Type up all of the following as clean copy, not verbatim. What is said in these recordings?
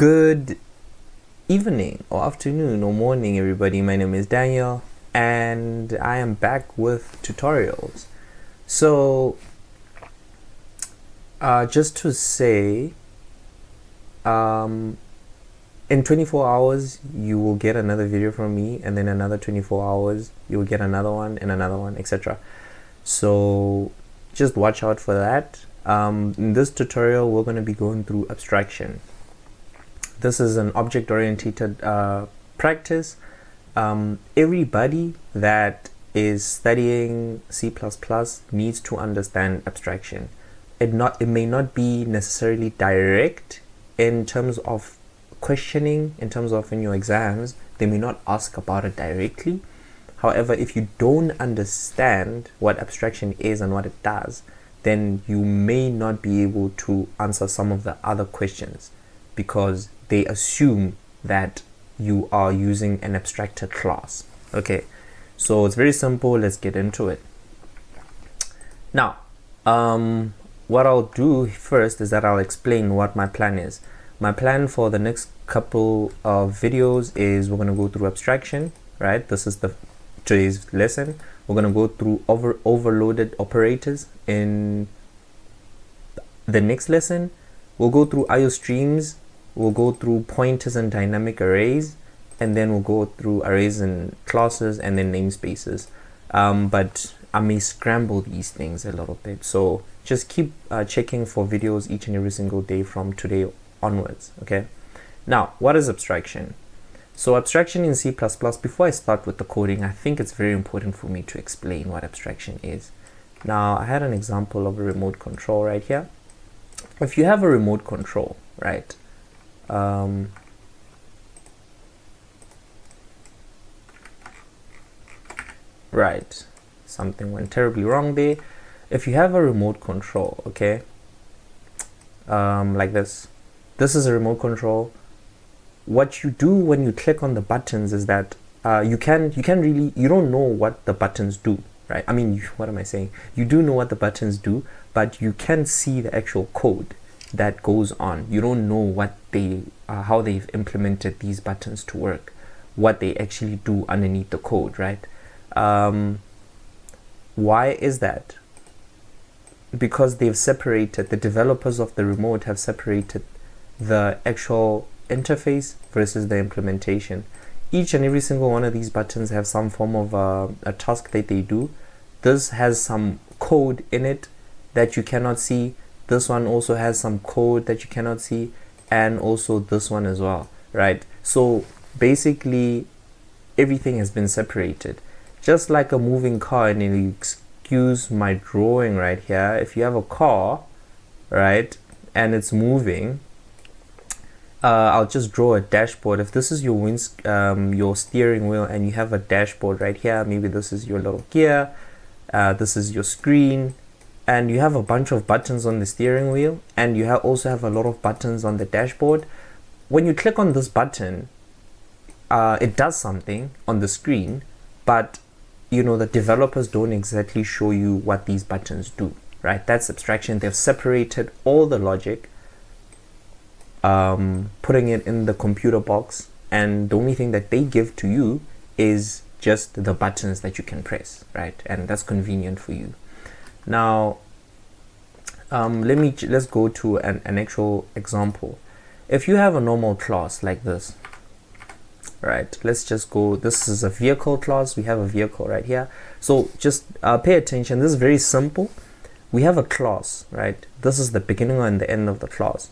Good evening or afternoon or morning, everybody. My name is Daniel and I am back with tutorials. So just to say, in 24 hours you will get another video from me, and then another 24 hours you will get another one and another one, etc. So just watch out for that. In this tutorial we're going to be going through abstraction. This is an object-oriented practice. Everybody that is studying C++ needs to understand abstraction. It may not be necessarily direct in terms of questioning, in terms of in your exams, they may not ask about it directly. However, if you don't understand what abstraction is and what it does, then you may not be able to answer some of the other questions, because they assume that you are using an abstracted class. Okay, so it's very simple. Let's get into it. Now, what I'll do first is that I'll explain what my plan is. My plan for the next couple of videos is we're going to go through abstraction, right? This is today's lesson. We're going to go through overloaded operators. In the next lesson, we'll go through IO streams. We'll go through pointers and dynamic arrays, and then we'll go through arrays and classes and then namespaces. But I may scramble these things a little bit, so just keep checking for videos each and every single day from today onwards. Okay, now what is abstraction? So abstraction in C++, before I start with the coding, I think it's very important for me to explain what abstraction is. Now, I had an example of a remote control right here. If you have a remote control, right, right, something went terribly wrong there. If you have a remote control, okay, like this is a remote control. What you do when you click on the buttons is that you don't know what the buttons do, right? I mean, what am I saying? You do know what the buttons do, but you can't see the actual code that goes on. You don't know what how they've implemented these buttons to work, what they actually do underneath the code, right? Why is that? Because they've separated, the developers of the remote have separated the actual interface versus the implementation. Each and every single one of these buttons have some form of a task that they do. This has some code in it that you cannot see. This one also has some code that you cannot see, and also this one as well, right? So basically everything has been separated, just like a moving car. And you excuse my drawing right here, if you have a car, right, and it's moving, I'll just draw a dashboard. If this is your steering wheel and you have a dashboard right here, maybe this is your little gear, this is your screen, and you have a bunch of buttons on the steering wheel, and you also have a lot of buttons on the dashboard. When you click on this button, it does something on the screen, but you know, the developers don't exactly show you what these buttons do, right? That's abstraction. They've separated all the logic, putting it in the computer box, and the only thing that they give to you is just the buttons that you can press, right? And that's convenient for you. Now let's go to an actual example. If you have a normal class like this, right, let's just go, this is a vehicle class. We have a vehicle right here, so just pay attention. This is very simple. We have a class, right? This is the beginning and the end of the class.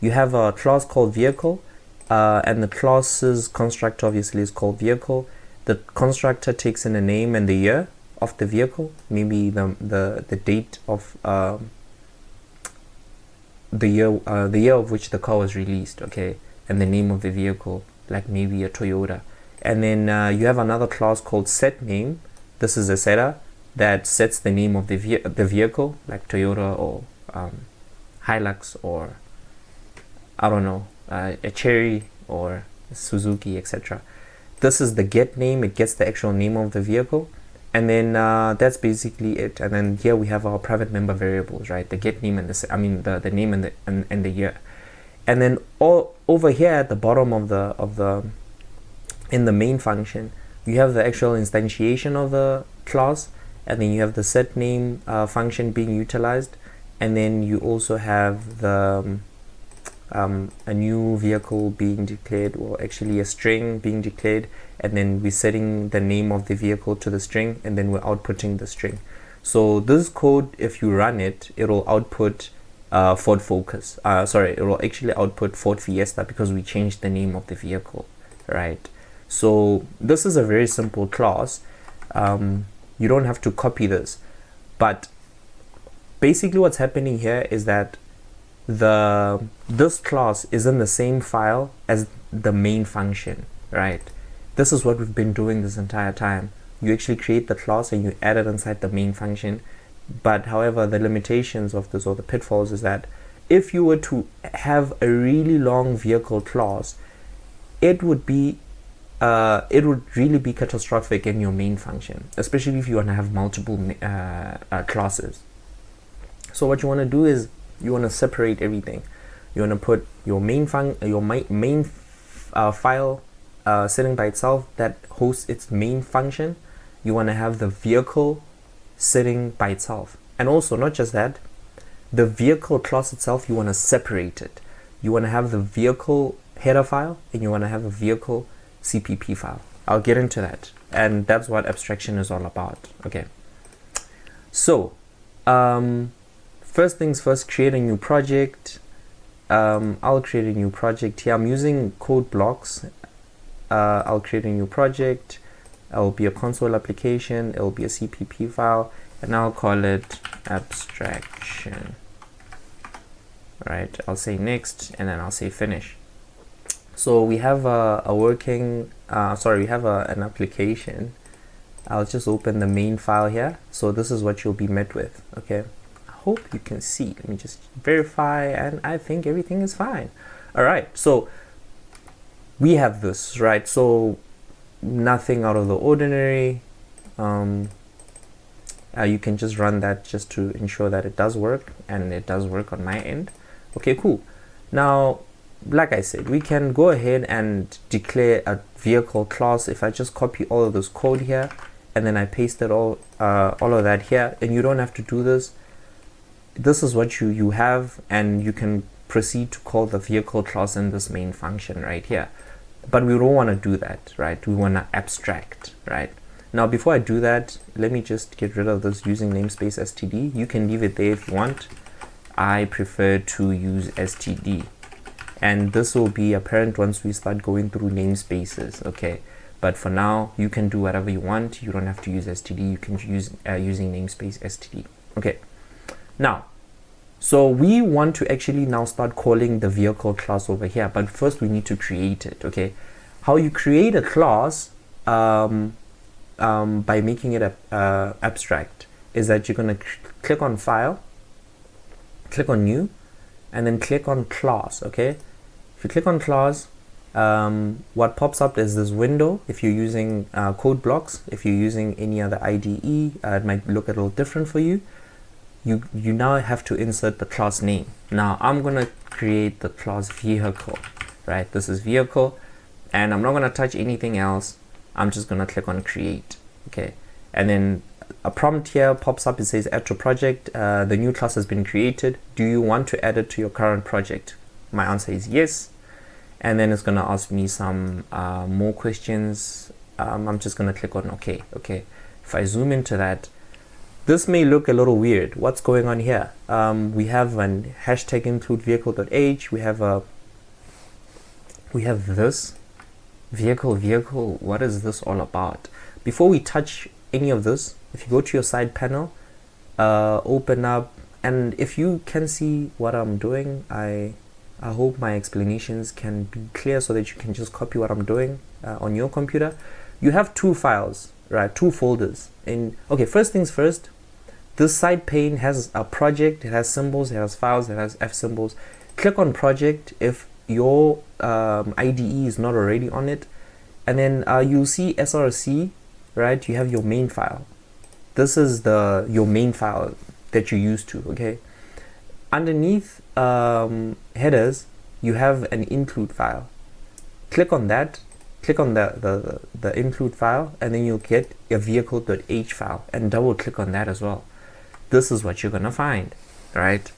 You have a class called vehicle, and the class's constructor obviously is called vehicle. The constructor takes in a name and the year of the vehicle, maybe the date of the year of which the car was released, okay, and the name of the vehicle, like maybe a Toyota. And then you have another class called set name. This is a setter that sets the name of the vehicle, like Toyota or Hilux, or I don't know, a Cherry or Suzuki, etc. This is the get name. It gets the actual name of the vehicle, and then that's basically it. And then here we have our private member variables, right? The get name and the name and the year. And then all over here at the bottom of the in the main function, you have the actual instantiation of the class, and then you have the set name function being utilized, and then you also have the a new vehicle being declared, or actually a string being declared, and then we're setting the name of the vehicle to the string, and then we're outputting the string. So this code, if you run it, it'll output Ford Focus. Sorry, it will actually output Ford Fiesta because we changed the name of the vehicle, right? So this is a very simple class. You don't have to copy this, but basically what's happening here is that this class is in the same file as the main function, right? This is what we've been doing this entire time. You actually create the class and you add it inside the main function. But however, the limitations of this, or the pitfalls, is that if you were to have a really long vehicle class, it would really be catastrophic in your main function, especially if you want to have multiple classes. So what you want to do is you want to separate everything. You want to put your main file sitting by itself that hosts its main function. You want to have the vehicle sitting by itself, and also not just that, the vehicle class itself, you want to separate it. You want to have the vehicle header file, and you want to have a vehicle CPP file. I'll get into that, and that's what abstraction is all about. Okay, so first things first, create a new project. I'll create a new project here. I'm using code blocks. I'll create a new project. It'll be a console application, it'll be a CPP file, and I'll call it abstraction. Right, I'll say next, and then I'll say finish. So we have an application. I'll just open the main file here. So this is what you'll be met with. Okay, I hope you can see. Let me just verify, and I think everything is fine. All right, so we have this, right? So nothing out of the ordinary. You can just run that just to ensure that it does work, and it does work on my end. Okay, cool. Now, like I said, we can go ahead and declare a vehicle class. If I just copy all of this code here, and then I paste it all of that here, and you don't have to do this. This is what you have, and you can proceed to call the vehicle class in this main function right here. But we don't want to do that, right? We want to abstract, right? Now, before I do that, let me just get rid of this using namespace std. You can leave it there if you want. I prefer to use std, and this will be apparent once we start going through namespaces. Okay, but for now, you can do whatever you want. You don't have to use std. You can use using namespace std. Okay, now, so we want to actually now start calling the vehicle class over here, but first we need to create it. Okay, how you create a class by making it abstract is that you're going to click on file, click on new, and then click on class. Okay, if you click on class, what pops up is this window. If you're using code blocks, if you're using any other IDE, it might look a little different for you. You now have to insert the class name. Now I'm gonna create the class vehicle, right? This is vehicle, and I'm not gonna touch anything else. I'm just gonna click on create. Okay, and then a prompt here pops up. It says add to project. The new class has been created. Do you want to add it to your current project? My answer is yes. And then it's gonna ask me some more questions. I'm just gonna click on OK. Okay, if I zoom into that, this may look a little weird. What's going on here? We have an hashtag include vehicle.h. We have this vehicle. What is this all about? Before we touch any of this, if you go to your side panel, open up, and if you can see what I'm doing, I hope my explanations can be clear so that you can just copy what I'm doing on your computer. You have two files, right? Two folders. Okay, first things first, this side pane has a project. It has symbols, it has files, it has F symbols. Click on project if your IDE is not already on it, and then you'll see src, right? You have your main file. This is your main file that you're used to. Okay, underneath headers, you have an include file. Click on that, click on the include file, and then you'll get a vehicle.h file, and double click on that as well. This is what you're gonna find, right?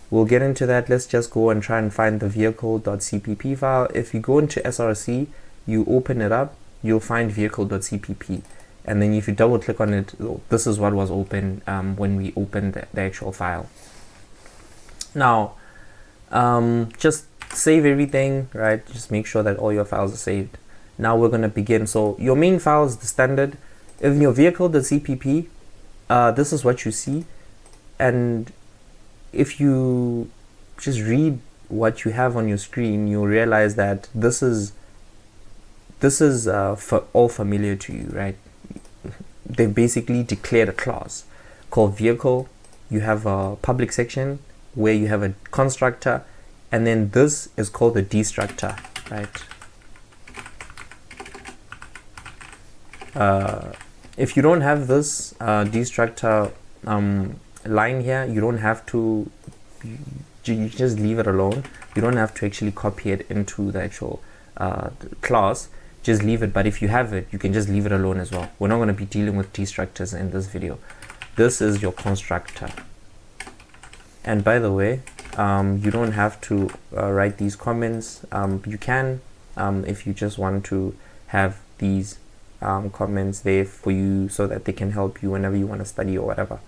We'll get into that. Let's just go and try and find the vehicle.cpp file. If you go into SRC, you open it up, you'll find vehicle.cpp, and then if you double click on it, this is what was open when we opened the actual file. Now just save everything, right? Just make sure that all your files are saved. Now we're going to begin. So your main file is the standard. In your vehicle.cpp, this is what you see, and if you just read what you have on your screen, you'll realize that this is all familiar to you, right? They basically declared a class called vehicle. You have a public section where you have a constructor, and then this is called the destructor, right? If you don't have this destructor line here, you don't have to, you just leave it alone. You don't have to actually copy it into the actual class, just leave it. But if you have it, you can just leave it alone as well. We're not going to be dealing with destructors in this video. This is your constructor. And by the way, you don't have to write these comments. You can, if you just want to have these comments there for you so that they can help you whenever you want to study or whatever.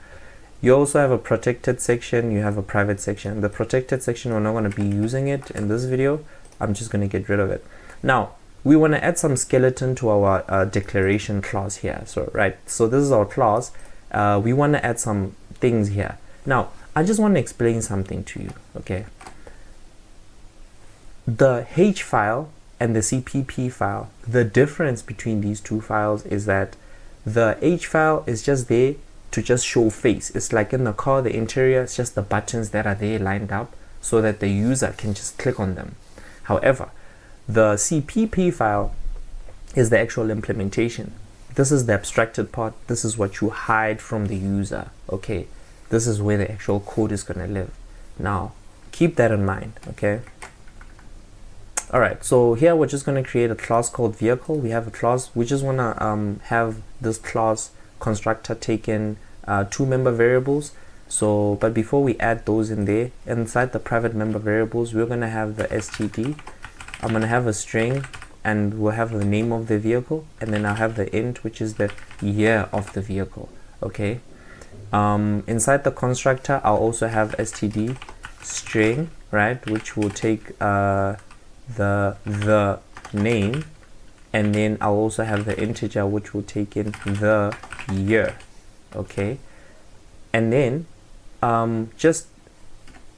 You also have a protected section, you have a private section. The protected section, we're not going to be using it in this video. I'm just going to get rid of it. Now, we want to add some skeleton to our declaration class here. So, right, so this is our class. We want to add some things here. Now, I just want to explain something to you, okay? The H file and the CPP file, the difference between these two files is that the H file is just there to just show face. It's like in the car, the interior, it's just the buttons that are there lined up so that the user can just click on them. However, the CPP file is the actual implementation. This is the abstracted part. This is what you hide from the user, okay? This is where the actual code is going to live. Now, keep that in mind, okay? All right, so here we're just going to create a class called vehicle. We have a class. We just want to have this class constructor take in 2 member variables. So, but before we add those in there, inside the private member variables, we're going to have the std. I'm going to have a string, and we'll have the name of the vehicle, and then I'll have the int, which is the year of the vehicle, okay? Inside the constructor, I'll also have std string, right, which will take the name, and then I'll also have the integer, which will take in the year, okay? And then just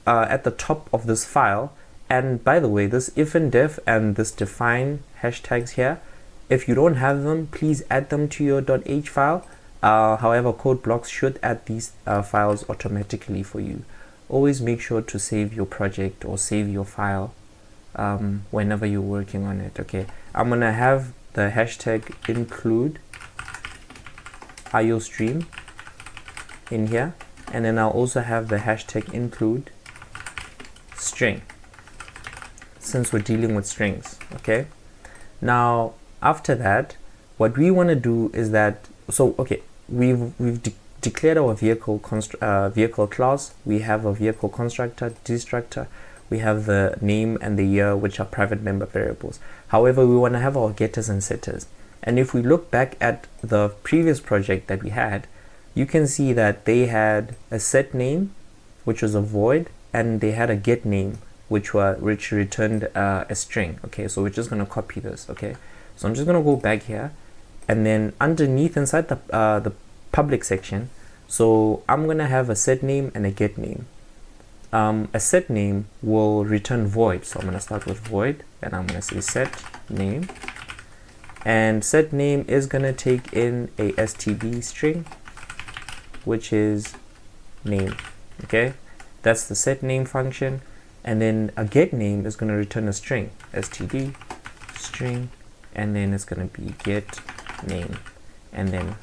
at the top of this file, and by the way, this if and def and this define hashtags here, if you don't have them, please add them to your .h file. However, code blocks should add these files automatically for you. Always make sure to save your project or save your file whenever you're working on it, okay? I'm gonna have the hashtag include iostream in here, and then I'll also have the hashtag include string, since we're dealing with strings, okay? Now, after that, what we want to do is that, so okay, we've declared our vehicle class. We have a vehicle constructor, destructor. We have the name and the year, which are private member variables. However, we want to have our getters and setters. And if we look back at the previous project that we had, you can see that they had a set name, which was a void, and they had a get name, which returned a string. Okay, so we're just going to copy this. Okay, so I'm just going to go back here, and then underneath inside the public section, so I'm going to have a set name and a get name. A set name will return void, so I'm going to start with void, and I'm going to say set name, and set name is going to take in a std string, which is name. Okay, that's the set name function. And then a get name is going to return a string, std string, and then it's going to be get name, and then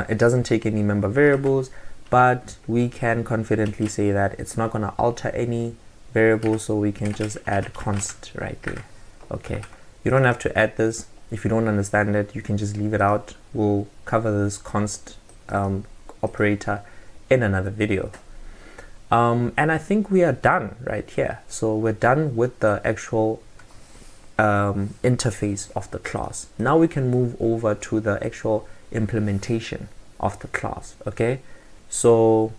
it doesn't take any member variables, but we can confidently say that it's not going to alter any variable, so we can just add const right there. Okay, you don't have to add this. If you don't understand it, you can just leave it out. We'll cover this const operator in another video. And I think we are done right here. So we're done with the actual interface of the class. Now we can move over to the actual implementation of the class. Okay, so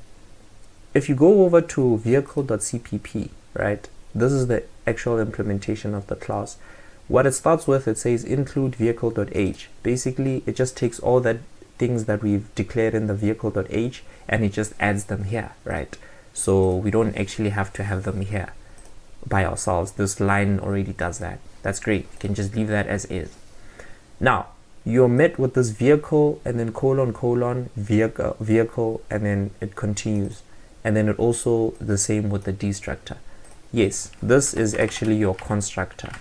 if you go over to vehicle.cpp, right, this is the actual implementation of the class. What it starts with, it says include vehicle.h. Basically, it just takes all that things that we've declared in the vehicle.h and it just adds them here, right? So we don't actually have to have them here by ourselves. This line already does that. That's great. You can just leave that as is. Now you're met with this vehicle and then colon vehicle, and then it continues, and then it also the same with the destructor. Yes, this is actually your constructor.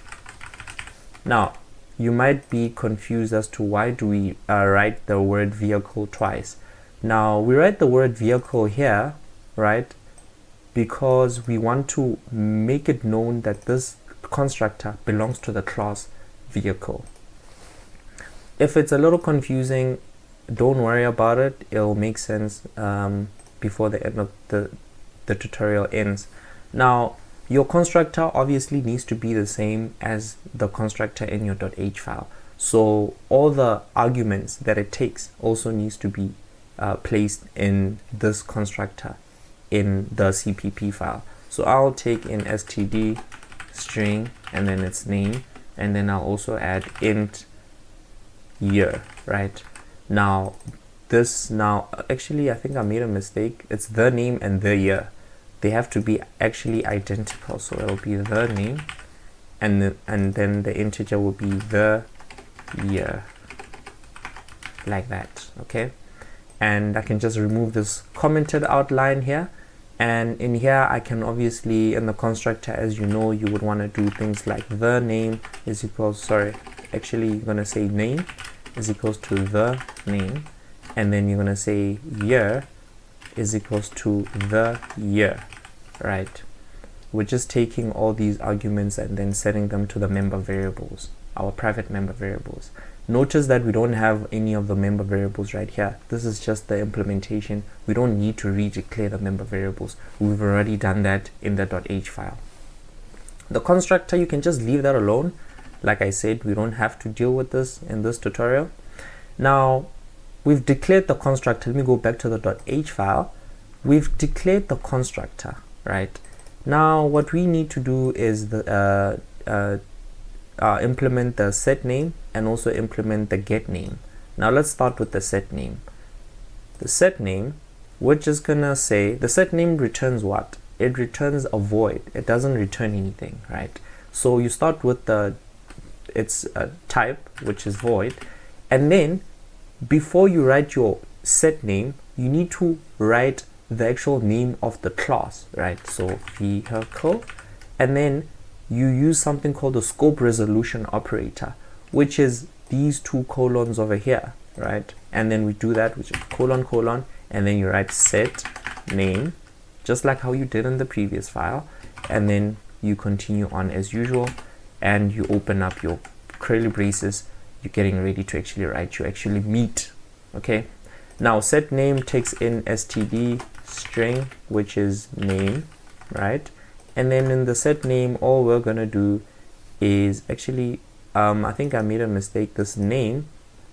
Now you might be confused as to why do we write the word vehicle twice. Now we write the word vehicle here, right, because we want to make it known that this constructor belongs to the class vehicle. If it's a little confusing, don't worry about it. It'll make sense before the end of the tutorial ends. Now your constructor obviously needs to be the same as the constructor in your .h file. So all the arguments that it takes also needs to be placed in this constructor in the CPP file. So I'll take in std string and then its name, and then I'll also add int year, right? Now this, actually I think I made a mistake. It's the name and the year. They have to be actually identical, so it'll be the name and then the integer will be the year, like that. Okay, and I can just remove this commented outline here, and in here I can obviously, in the constructor, as you know, you would want to do things like the name is equals, actually you're going to say name is equals to the name, and then you're going to say year is equals to the year, right? We're just taking all these arguments and then setting them to the member variables, our private member variables. Notice that we don't have any of the member variables right here. This is just the implementation. We don't need to redeclare the member variables. We've already done that in the .h file. The constructor, you can just leave that alone. Like I said, we don't have to deal with this in this tutorial. Now we've declared the constructor. Let me go back to the .h file. We've declared the constructor, right? Now what we need to do is the implement the set name and also implement the get name. Now let's start with the set name. The set name, we're just gonna say the set name returns what? It returns a void. It doesn't return anything, right? So you start with its type, which is void, and then before you write your set name, you need to write the actual name of the class, right? So vehicle, and then you use something called the scope resolution operator, which is these two colons over here, right? And then we do that, which is colon, and then you write set name, just like how you did in the previous file, and then you continue on as usual, and you open up your curly braces. You're getting ready to actually write your actually meet. Okay, now set name takes in std string, which is name, right? And then in the set name, all we're gonna do is actually I think I made a mistake. This name,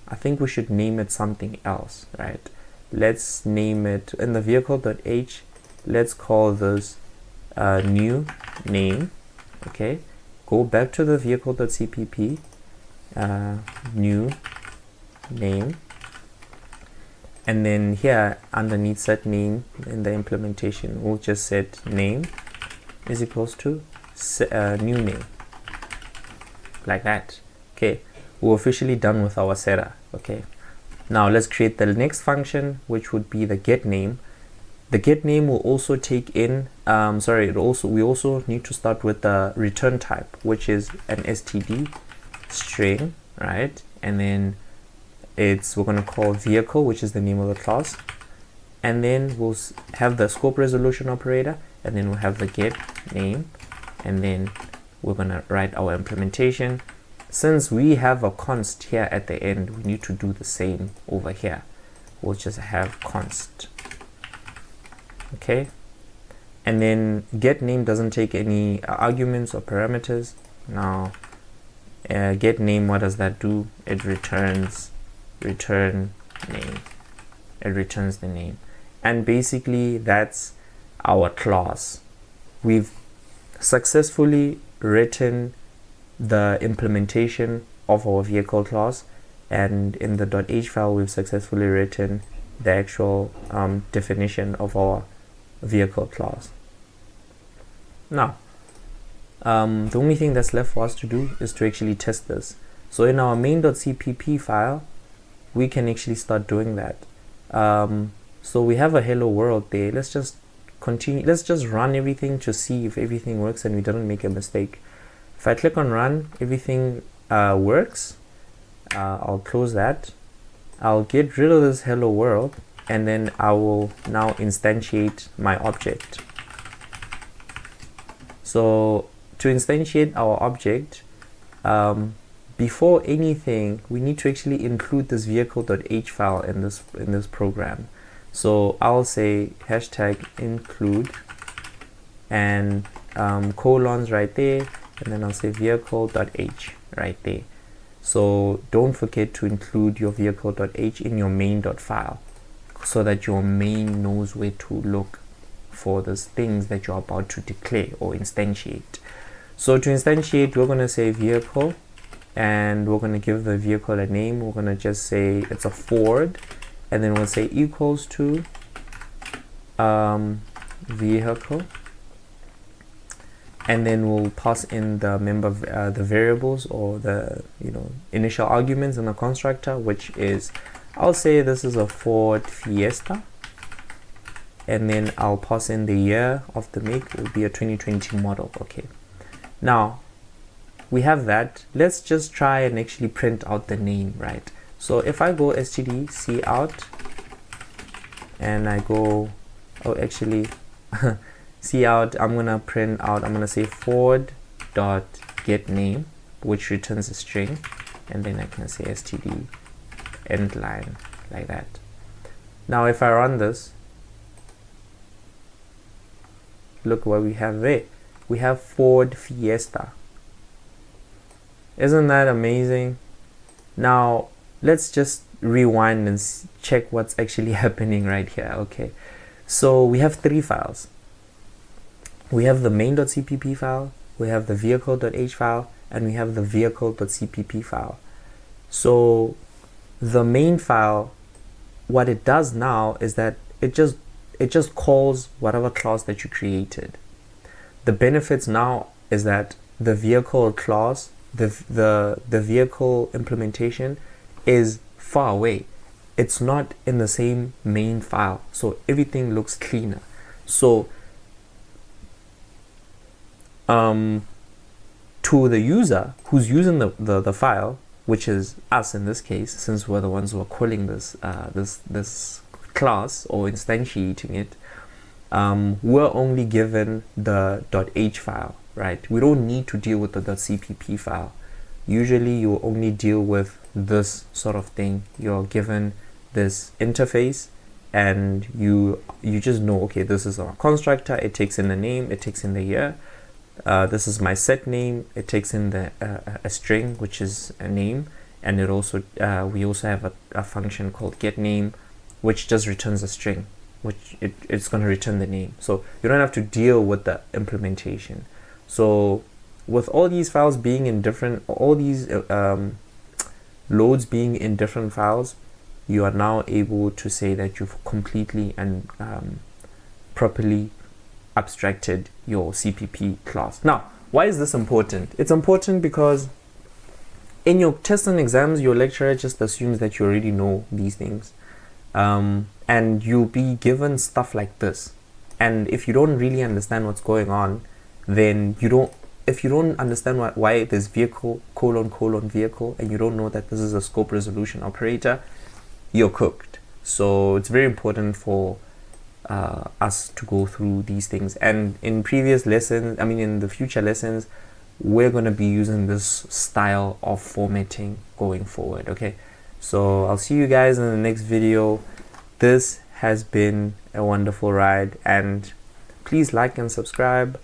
I think we should name it something else, right? Let's name it in the vehicle.h. Let's call this new name. Okay, go back to the vehicle.cpp, new name, and then here underneath set name in the implementation, we'll just set name is equals to new name, like that. Okay, we're officially done with our setter. Okay, now let's create the next function, which would be the get name. The get name will also take in we also need to start with the return type, which is an std string, right? And then we're going to call vehicle, which is the name of the class, and then we'll have the scope resolution operator, and then we'll have the get name, and then we're gonna write our implementation. Since we have a const here at the end, we need to do the same over here. We'll just have const. Okay, and then get name doesn't take any arguments or parameters. Now get name, what does that do? It returns return name. It returns the name, and basically that's our class. We've successfully written the implementation of our vehicle class, and in the .h file we've successfully written the actual definition of our vehicle class. Now the only thing that's left for us to do is to actually test this. So in our main.cpp file we can actually start doing that. So we have a hello world there. Let's just continue, let's just run everything to see if everything works and we didn't make a mistake. If I click on run, everything works. I'll close that. I'll get rid of this hello world, and then I will now instantiate my object. So to instantiate our object, before anything we need to actually include this vehicle.h file in this program. So I'll say hashtag include and colons right there, and then I'll say vehicle.h right there. So don't forget to include your vehicle.h in your main.file so that your main knows where to look for those things that you're about to declare or instantiate. So to instantiate, we're going to say vehicle, and we're going to give the vehicle a name. We're going to just say it's a Ford, and then we'll say equals to vehicle, and then we'll pass in the the variables or the initial arguments in the constructor, which is, I'll say this is a Ford Fiesta, and then I'll pass in the year of the make. It will be a 2020 model. Okay, now we have that. Let's just try and actually print out the name, right? So if I go std cout and I go, oh actually cout, I'm gonna print out, I'm gonna say Ford dot get name, which returns a string, and then I can say std end line like that. Now if I run this, look what we have there. We have Ford Fiesta. Isn't that amazing? Now let's just rewind and check what's actually happening right here. Okay, so we have three files. We have the main.cpp file, we have the vehicle.h file, and we have the vehicle.cpp file. So the main file, what it does now is that it just calls whatever class that you created. The benefits now is that the vehicle class, the vehicle implementation is far away. It's not in the same main file, so everything looks cleaner. So to the user who's using the file, which is us in this case, since we're the ones who are calling this this class or instantiating it, we're only given the .h file, right? We don't need to deal with the .cpp file. Usually you only deal with this sort of thing. You're given this interface and you just know, okay, this is our constructor, it takes in the name, it takes in the year. This is my set name, it takes in the a string, which is a name, and it also we also have a function called get name, which just returns a string, which it's going to return the name. So you don't have to deal with the implementation. So with all these files being in different, all these loads being in different files, you are now able to say that you've completely and properly abstracted your CPP class. Now, why is this important? It's important because in your tests and exams, your lecturer just assumes that you already know these things, and you'll be given stuff like this. And if you don't really understand what's going on, then if you don't understand why there's vehicle colon vehicle, and you don't know that this is a scope resolution operator, you're cooked. So it's very important for us to go through these things. And in previous lessons, I mean in the future lessons, we're going to be using this style of formatting going forward. Okay, so I'll see you guys in the next video. This has been a wonderful ride, and please like and subscribe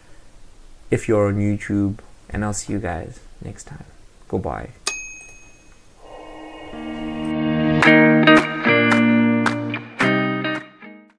if you're on YouTube, and I'll see you guys next time. Goodbye.